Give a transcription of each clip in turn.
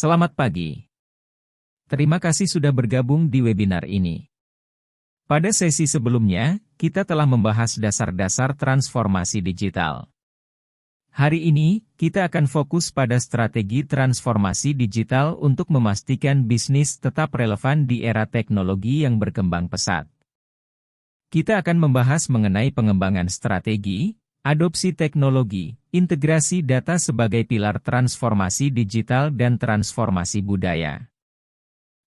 Selamat pagi. Terima kasih sudah bergabung di webinar ini. Pada sesi sebelumnya, kita telah membahas dasar-dasar transformasi digital. Hari ini, kita akan fokus pada strategi transformasi digital untuk memastikan bisnis tetap relevan di era teknologi yang berkembang pesat. Kita akan membahas mengenai pengembangan strategi, adopsi teknologi, integrasi data sebagai pilar transformasi digital dan transformasi budaya.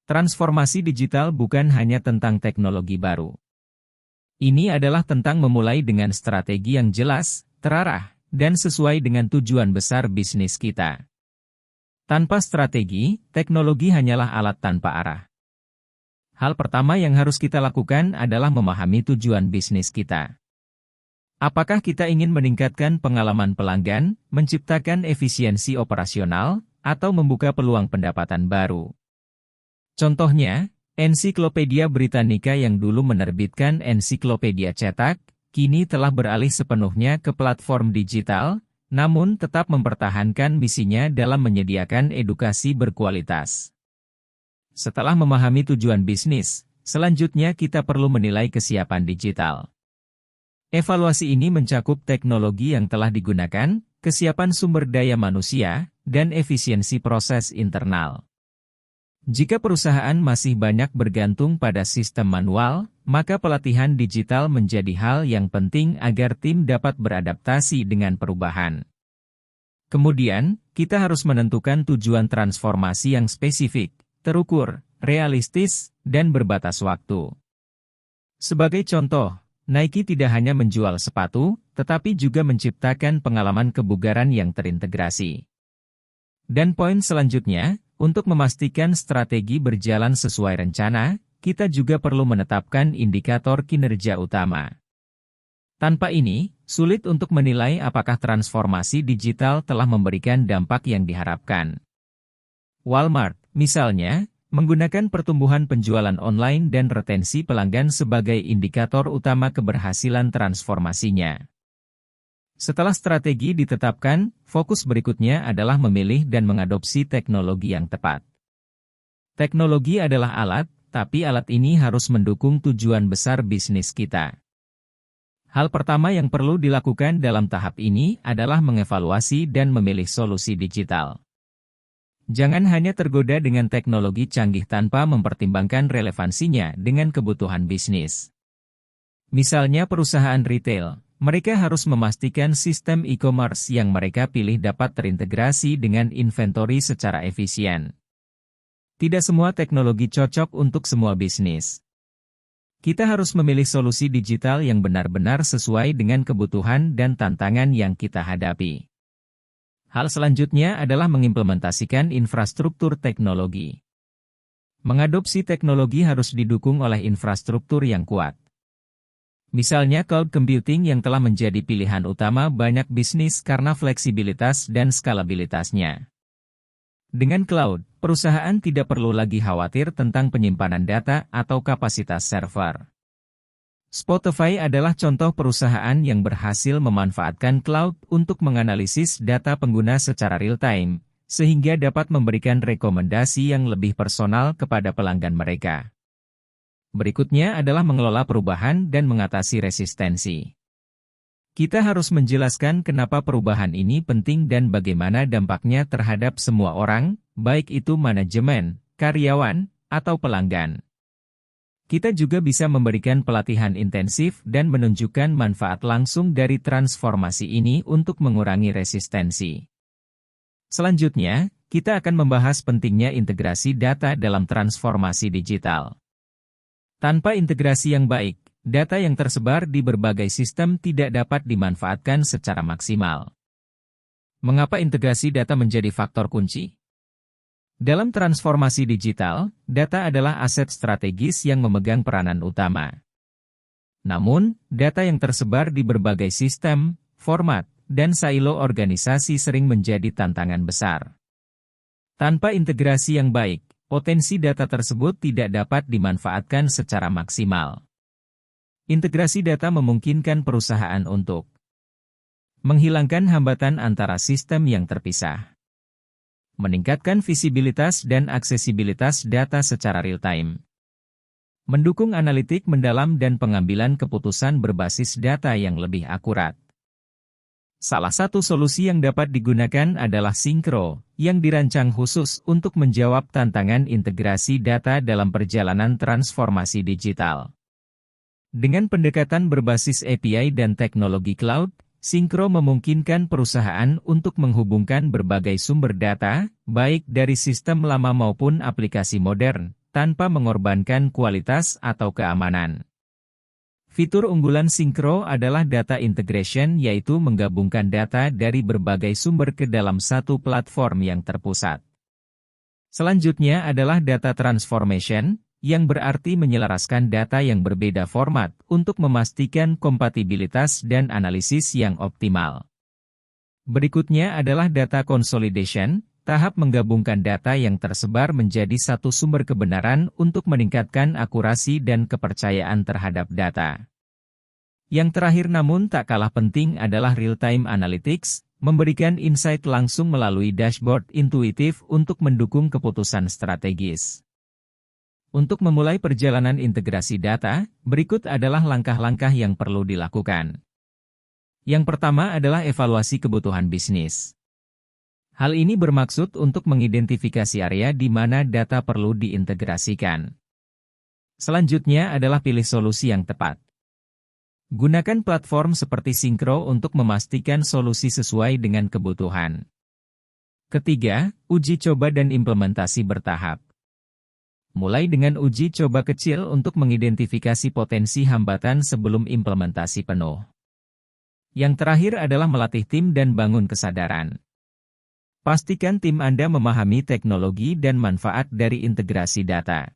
Transformasi digital bukan hanya tentang teknologi baru. Ini adalah tentang memulai dengan strategi yang jelas, terarah, dan sesuai dengan tujuan besar bisnis kita. Tanpa strategi, teknologi hanyalah alat tanpa arah. Hal pertama yang harus kita lakukan adalah memahami tujuan bisnis kita. Apakah kita ingin meningkatkan pengalaman pelanggan, menciptakan efisiensi operasional, atau membuka peluang pendapatan baru? Contohnya, Ensiklopedia Britannica yang dulu menerbitkan ensiklopedia cetak, kini telah beralih sepenuhnya ke platform digital, namun tetap mempertahankan misinya dalam menyediakan edukasi berkualitas. Setelah memahami tujuan bisnis, selanjutnya kita perlu menilai kesiapan digital. Evaluasi ini mencakup teknologi yang telah digunakan, kesiapan sumber daya manusia, dan efisiensi proses internal. Jika perusahaan masih banyak bergantung pada sistem manual, maka pelatihan digital menjadi hal yang penting agar tim dapat beradaptasi dengan perubahan. Kemudian, kita harus menentukan tujuan transformasi yang spesifik, terukur, realistis, dan berbatas waktu. Sebagai contoh, Nike tidak hanya menjual sepatu, tetapi juga menciptakan pengalaman kebugaran yang terintegrasi. Dan poin selanjutnya, untuk memastikan strategi berjalan sesuai rencana, kita juga perlu menetapkan indikator kinerja utama. Tanpa ini, sulit untuk menilai apakah transformasi digital telah memberikan dampak yang diharapkan. Walmart, misalnya, menggunakan pertumbuhan penjualan online dan retensi pelanggan sebagai indikator utama keberhasilan transformasinya. Setelah strategi ditetapkan, fokus berikutnya adalah memilih dan mengadopsi teknologi yang tepat. Teknologi adalah alat, tapi alat ini harus mendukung tujuan besar bisnis kita. Hal pertama yang perlu dilakukan dalam tahap ini adalah mengevaluasi dan memilih solusi digital. Jangan hanya tergoda dengan teknologi canggih tanpa mempertimbangkan relevansinya dengan kebutuhan bisnis. Misalnya perusahaan retail, mereka harus memastikan sistem e-commerce yang mereka pilih dapat terintegrasi dengan inventory secara efisien. Tidak semua teknologi cocok untuk semua bisnis. Kita harus memilih solusi digital yang benar-benar sesuai dengan kebutuhan dan tantangan yang kita hadapi. Hal selanjutnya adalah mengimplementasikan infrastruktur teknologi. Mengadopsi teknologi harus didukung oleh infrastruktur yang kuat. Misalnya cloud computing yang telah menjadi pilihan utama banyak bisnis karena fleksibilitas dan skalabilitasnya. Dengan cloud, perusahaan tidak perlu lagi khawatir tentang penyimpanan data atau kapasitas server. Spotify adalah contoh perusahaan yang berhasil memanfaatkan cloud untuk menganalisis data pengguna secara real-time, sehingga dapat memberikan rekomendasi yang lebih personal kepada pelanggan mereka. Berikutnya adalah mengelola perubahan dan mengatasi resistensi. Kita harus menjelaskan kenapa perubahan ini penting dan bagaimana dampaknya terhadap semua orang, baik itu manajemen, karyawan, atau pelanggan. Kita juga bisa memberikan pelatihan intensif dan menunjukkan manfaat langsung dari transformasi ini untuk mengurangi resistensi. Selanjutnya, kita akan membahas pentingnya integrasi data dalam transformasi digital. Tanpa integrasi yang baik, data yang tersebar di berbagai sistem tidak dapat dimanfaatkan secara maksimal. Mengapa integrasi data menjadi faktor kunci? Dalam transformasi digital, data adalah aset strategis yang memegang peranan utama. Namun, data yang tersebar di berbagai sistem, format, dan silo organisasi sering menjadi tantangan besar. Tanpa integrasi yang baik, potensi data tersebut tidak dapat dimanfaatkan secara maksimal. Integrasi data memungkinkan perusahaan untuk menghilangkan hambatan antara sistem yang terpisah, meningkatkan visibilitas dan aksesibilitas data secara real-time, mendukung analitik mendalam dan pengambilan keputusan berbasis data yang lebih akurat. Salah satu solusi yang dapat digunakan adalah Syncro, yang dirancang khusus untuk menjawab tantangan integrasi data dalam perjalanan transformasi digital. Dengan pendekatan berbasis API dan teknologi cloud, Syncro memungkinkan perusahaan untuk menghubungkan berbagai sumber data, baik dari sistem lama maupun aplikasi modern, tanpa mengorbankan kualitas atau keamanan. Fitur unggulan Syncro adalah data integration, yaitu menggabungkan data dari berbagai sumber ke dalam satu platform yang terpusat. Selanjutnya adalah data transformation, yang berarti menyelaraskan data yang berbeda format untuk memastikan kompatibilitas dan analisis yang optimal. Berikutnya adalah data consolidation, tahap menggabungkan data yang tersebar menjadi satu sumber kebenaran untuk meningkatkan akurasi dan kepercayaan terhadap data. Yang terakhir namun tak kalah penting adalah real-time analytics, memberikan insight langsung melalui dashboard intuitif untuk mendukung keputusan strategis. Untuk memulai perjalanan integrasi data, berikut adalah langkah-langkah yang perlu dilakukan. Yang pertama adalah evaluasi kebutuhan bisnis. Hal ini bermaksud untuk mengidentifikasi area di mana data perlu diintegrasikan. Selanjutnya adalah pilih solusi yang tepat. Gunakan platform seperti Syncro untuk memastikan solusi sesuai dengan kebutuhan. Ketiga, uji coba dan implementasi bertahap. Mulai dengan uji coba kecil untuk mengidentifikasi potensi hambatan sebelum implementasi penuh. Yang terakhir adalah melatih tim dan bangun kesadaran. Pastikan tim Anda memahami teknologi dan manfaat dari integrasi data.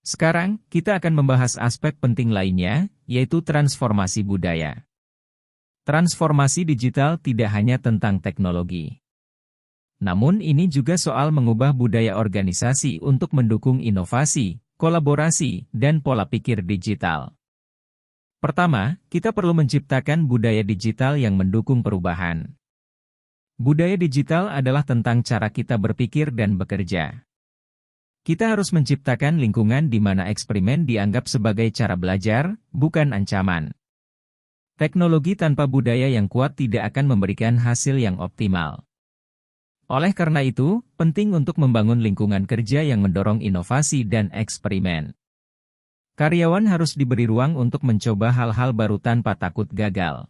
Sekarang, kita akan membahas aspek penting lainnya, yaitu transformasi budaya. Transformasi digital tidak hanya tentang teknologi. Namun ini juga soal mengubah budaya organisasi untuk mendukung inovasi, kolaborasi, dan pola pikir digital. Pertama, kita perlu menciptakan budaya digital yang mendukung perubahan. Budaya digital adalah tentang cara kita berpikir dan bekerja. Kita harus menciptakan lingkungan di mana eksperimen dianggap sebagai cara belajar, bukan ancaman. Teknologi tanpa budaya yang kuat tidak akan memberikan hasil yang optimal. Oleh karena itu, penting untuk membangun lingkungan kerja yang mendorong inovasi dan eksperimen. Karyawan harus diberi ruang untuk mencoba hal-hal baru tanpa takut gagal.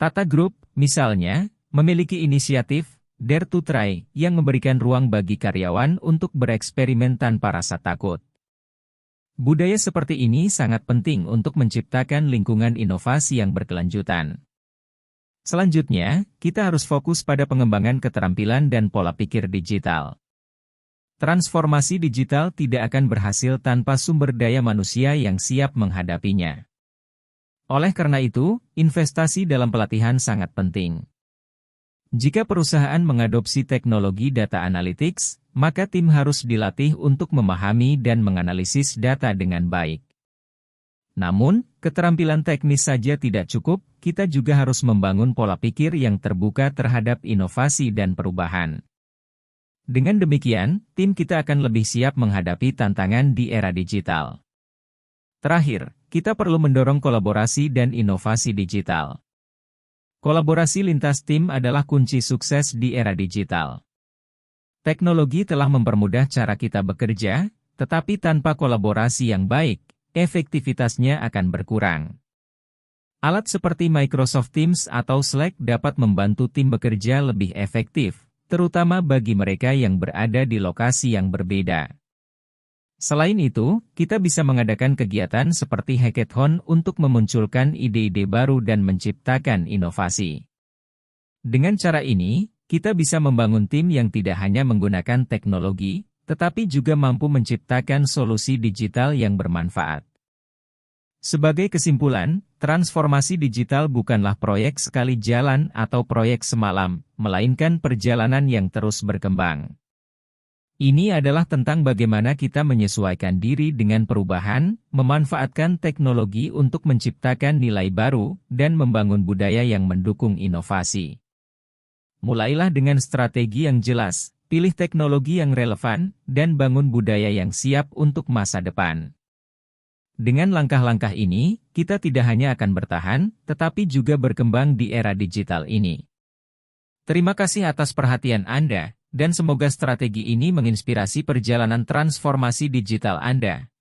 Tata Group, misalnya, memiliki inisiatif Dare to Try yang memberikan ruang bagi karyawan untuk bereksperimen tanpa rasa takut. Budaya seperti ini sangat penting untuk menciptakan lingkungan inovasi yang berkelanjutan. Selanjutnya, kita harus fokus pada pengembangan keterampilan dan pola pikir digital. Transformasi digital tidak akan berhasil tanpa sumber daya manusia yang siap menghadapinya. Oleh karena itu, investasi dalam pelatihan sangat penting. Jika perusahaan mengadopsi teknologi data analytics, maka tim harus dilatih untuk memahami dan menganalisis data dengan baik. Namun, keterampilan teknis saja tidak cukup, kita juga harus membangun pola pikir yang terbuka terhadap inovasi dan perubahan. Dengan demikian, tim kita akan lebih siap menghadapi tantangan di era digital. Terakhir, kita perlu mendorong kolaborasi dan inovasi digital. Kolaborasi lintas tim adalah kunci sukses di era digital. Teknologi telah mempermudah cara kita bekerja, tetapi tanpa kolaborasi yang baik, efektivitasnya akan berkurang. Alat seperti Microsoft Teams atau Slack dapat membantu tim bekerja lebih efektif, terutama bagi mereka yang berada di lokasi yang berbeda. Selain itu, kita bisa mengadakan kegiatan seperti hackathon untuk memunculkan ide-ide baru dan menciptakan inovasi. Dengan cara ini, kita bisa membangun tim yang tidak hanya menggunakan teknologi, tetapi juga mampu menciptakan solusi digital yang bermanfaat. Sebagai kesimpulan, transformasi digital bukanlah proyek sekali jalan atau proyek semalam, melainkan perjalanan yang terus berkembang. Ini adalah tentang bagaimana kita menyesuaikan diri dengan perubahan, memanfaatkan teknologi untuk menciptakan nilai baru, dan membangun budaya yang mendukung inovasi. Mulailah dengan strategi yang jelas, pilih teknologi yang relevan, dan bangun budaya yang siap untuk masa depan. Dengan langkah-langkah ini, kita tidak hanya akan bertahan, tetapi juga berkembang di era digital ini. Terima kasih atas perhatian Anda, dan semoga strategi ini menginspirasi perjalanan transformasi digital Anda.